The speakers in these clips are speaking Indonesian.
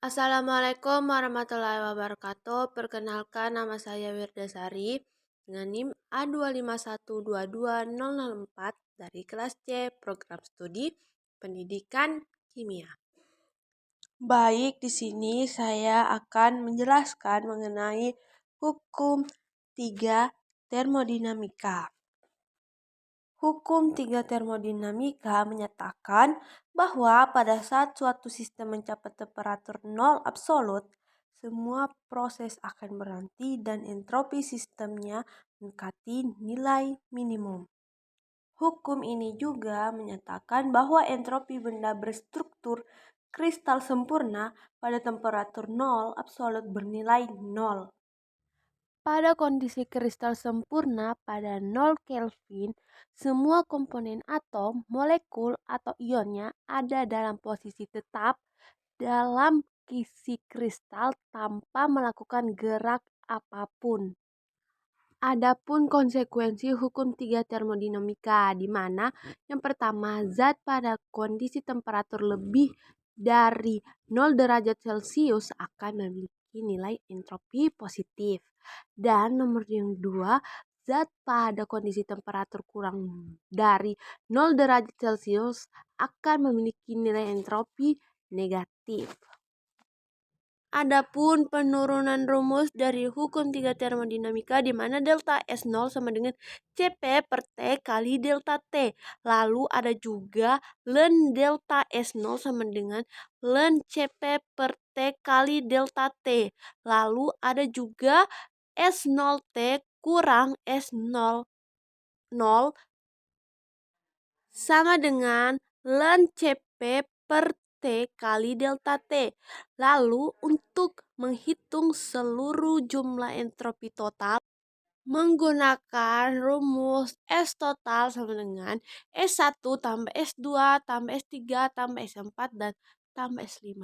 Assalamualaikum warahmatullahi wabarakatuh. Perkenalkan, nama saya Wirdasari dengan NIM A251220004 dari kelas C Program Studi Pendidikan Kimia. Baik, di sini saya akan menjelaskan mengenai hukum 3 termodinamika. Hukum 3 termodinamika menyatakan bahwa pada saat suatu sistem mencapai temperatur nol absolut, semua proses akan berhenti dan entropi sistemnya mendekati nilai minimum. Hukum ini juga menyatakan bahwa entropi benda berstruktur kristal sempurna pada temperatur nol absolut bernilai nol. Pada kondisi kristal sempurna pada 0 Kelvin, semua komponen atom, molekul, atau ionnya ada dalam posisi tetap dalam isi kristal tanpa melakukan gerak apapun. Adapun konsekuensi hukum 3 termodinamika, di mana yang pertama, zat pada kondisi temperatur lebih dari 0 derajat Celcius akan memiliki nilai entropi positif. Dan nomor yang dua, zat pada kondisi temperatur kurang dari 0 derajat Celcius akan memiliki nilai entropi negatif. Adapun penurunan rumus dari hukum 3 termodinamika, di mana delta S0 sama dengan Cp per T kali delta T. Lalu ada juga ln delta S0 sama dengan ln Cp per T kali delta T. Lalu ada juga S0T kurang S00 sama dengan ln Cp per T kali delta T. Lalu untuk menghitung seluruh jumlah entropi total menggunakan rumus S total sama dengan S1 tambah S2 tambah S3 tambah S4 dan tambah S5.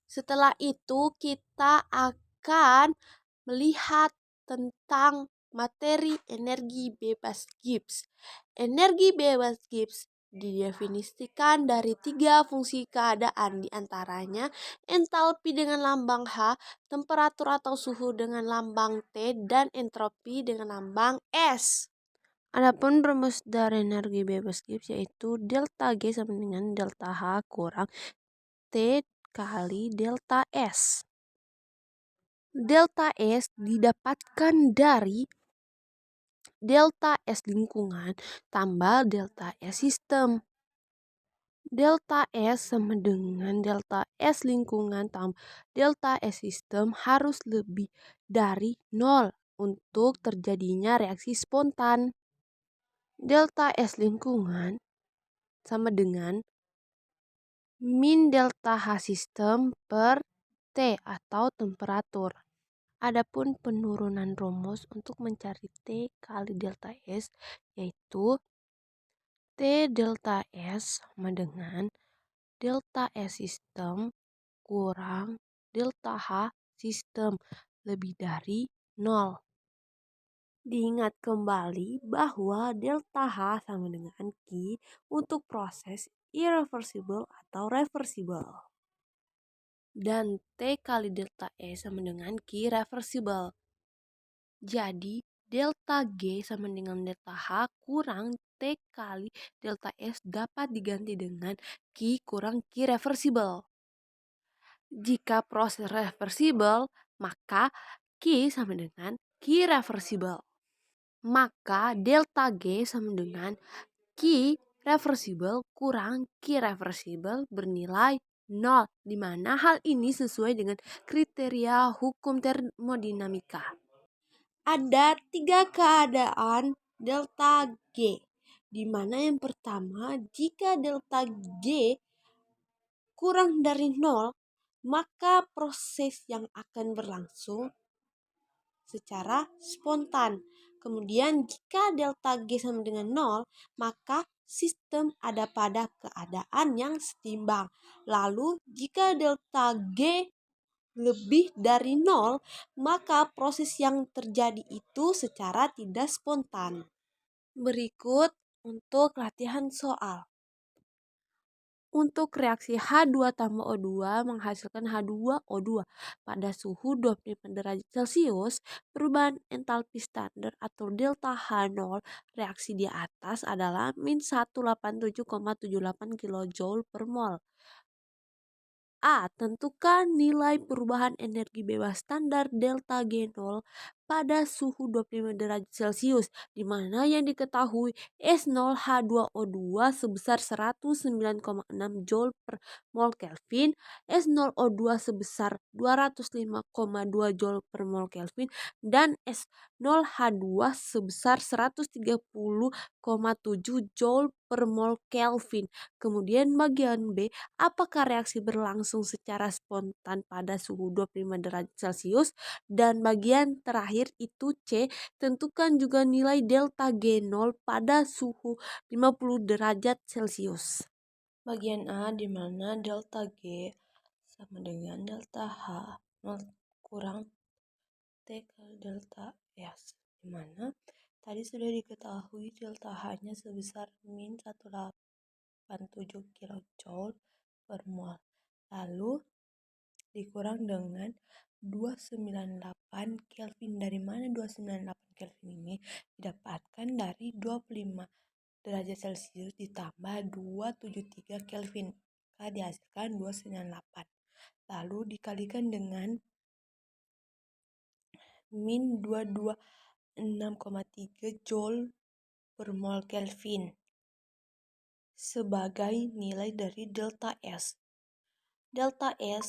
Setelah itu kita akan melihat tentang materi energi bebas Gibbs. Energi bebas Gibbs didefinisikan dari 3 fungsi keadaan, diantaranya entalpi dengan lambang H, temperatur atau suhu dengan lambang T, dan entropi dengan lambang S. Adapun rumus dari energi bebas Gibbs yaitu delta G sama dengan delta H kurang T kali delta S. Delta S didapatkan dari delta S lingkungan tambah delta S sistem. Delta S sama dengan delta S lingkungan tambah delta S sistem harus lebih dari 0 untuk terjadinya reaksi spontan. Delta S lingkungan sama dengan min delta H sistem per T atau temperatur. Adapun penurunan rumus untuk mencari T kali delta S yaitu T delta S sama dengan delta S sistem kurang delta H sistem lebih dari 0. Diingat kembali bahwa delta H sama dengan Q untuk proses irreversible atau reversible. Dan T kali delta E sama dengan Q reversible. Jadi delta G sama dengan delta H kurang T kali delta S dapat diganti dengan Q kurang Q reversible. Jika proses reversible, maka Q sama dengan Q reversible. Maka delta G sama dengan Q reversible kurang Q reversible bernilai 0, di mana hal ini sesuai dengan kriteria hukum termodinamika. Ada 3 keadaan delta G, di mana yang pertama, jika delta G kurang dari 0, maka proses yang akan berlangsung secara spontan. Kemudian jika delta G sama dengan 0, maka sistem ada pada keadaan yang setimbang. Lalu jika delta G lebih dari 0, maka proses yang terjadi itu secara tidak spontan. Berikut untuk latihan soal. Untuk reaksi H2 tambah O2 menghasilkan H2O2 pada suhu 25 derajat Celcius, perubahan entalpi standar atau delta H0 reaksi di atas adalah min 187,78 kJ per mol. A. Tentukan nilai perubahan energi bebas standar delta G0 pada suhu 25 derajat Celcius, di mana yang diketahui S0H2O2 sebesar 109,6 Joule per mol Kelvin, S0O2 sebesar 205,2 Joule per mol Kelvin, dan S0H2 sebesar 130,7 Joule per mol Kelvin. Kemudian bagian B, apakah reaksi berlangsung secara spontan pada suhu 25 derajat Celcius? Dan bagian terakhir itu C, tentukan juga nilai delta G0 pada suhu 50 derajat Celcius. Bagian A di mana delta G sama dengan delta H 0 kurang T kali delta S, di mana tadi sudah diketahui delta H-nya sebesar min 187 kJ per mol. Lalu dikurang dengan 298 Kelvin. Dari mana 298 Kelvin ini? Didapatkan dari 25 derajat Celcius ditambah 273 Kelvin. Maka dihasilkan 298. Lalu dikalikan dengan min 226,3 Joule per mol Kelvin sebagai nilai dari delta S. Delta S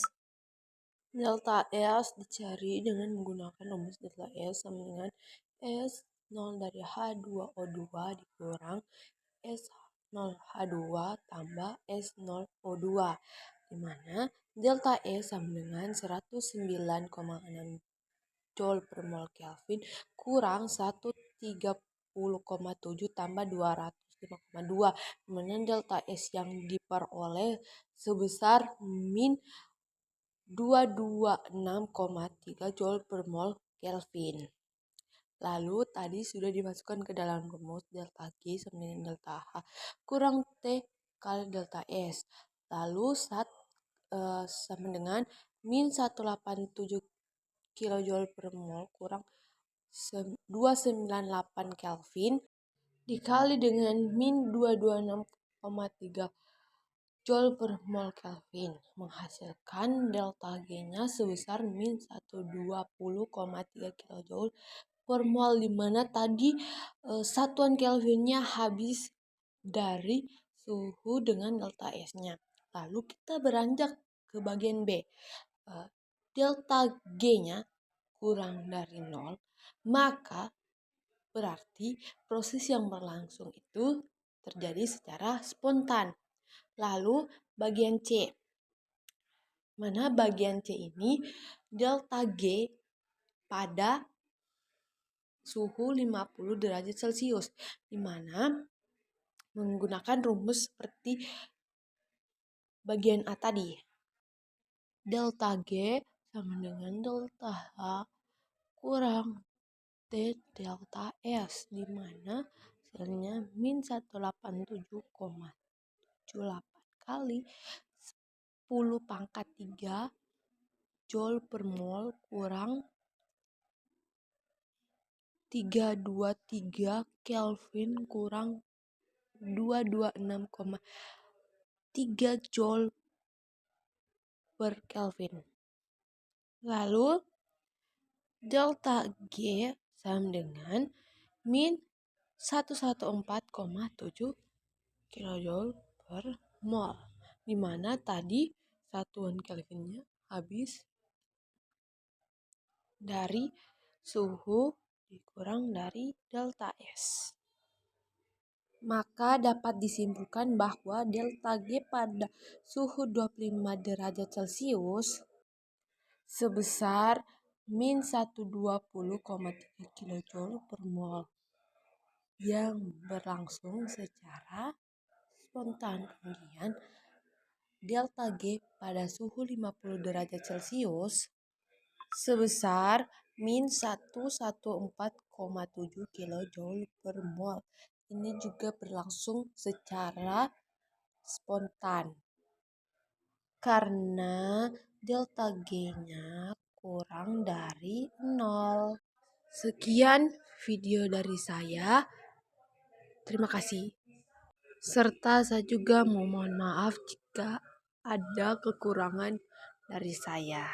dicari dengan menggunakan rumus delta S sama dengan S0 dari H2O2 dikurang S0H2 tambah S0O2, di mana delta S sama dengan 109,6 Joule per mol Kelvin kurang 130,7 tambah 205,2, di mana delta S yang diperoleh sebesar min 226,3 Joule per mol Kelvin. Lalu tadi sudah dimasukkan ke dalam rumus delta G sama dengan delta H kurang T kali delta S. Lalu sama dengan min 187 kJ per mol kurang 298 Kelvin dikali dengan min 226,3 Joule per mol Kelvin menghasilkan delta G-nya sebesar min 120,3 kJ per mol, di mana tadi satuan Kelvinnya habis dari suhu dengan delta S-nya. Lalu kita beranjak ke bagian B. Delta G-nya kurang dari 0, maka berarti proses yang berlangsung itu terjadi secara spontan. Lalu bagian C. Mana bagian C ini delta G pada suhu 50 derajat Celcius, di mana menggunakan rumus seperti bagian A tadi. Delta G sama dengan delta H kurang T delta S, di mana hasilnya min 187,78 kali 10 pangkat 3 Joule per mol kurang 323 Kelvin kurang 226,3 Joule per Kelvin. Lalu delta G sama dengan min 114,7 kJ per mol, di mana tadi satuan Kelvinnya habis dari suhu dikurang dari delta S. Maka dapat disimpulkan bahwa delta G pada suhu 25 derajat Celcius sebesar min 120,3 kJ per mol yang berlangsung secara spontan. Kemudian delta G pada suhu 50 derajat Celcius sebesar min 114,7 kJ per mol. Ini juga berlangsung secara spontan. karena delta G-nya kurang dari 0. Sekian video dari saya. Terima kasih. Serta saya juga mohon maaf jika ada kekurangan dari saya.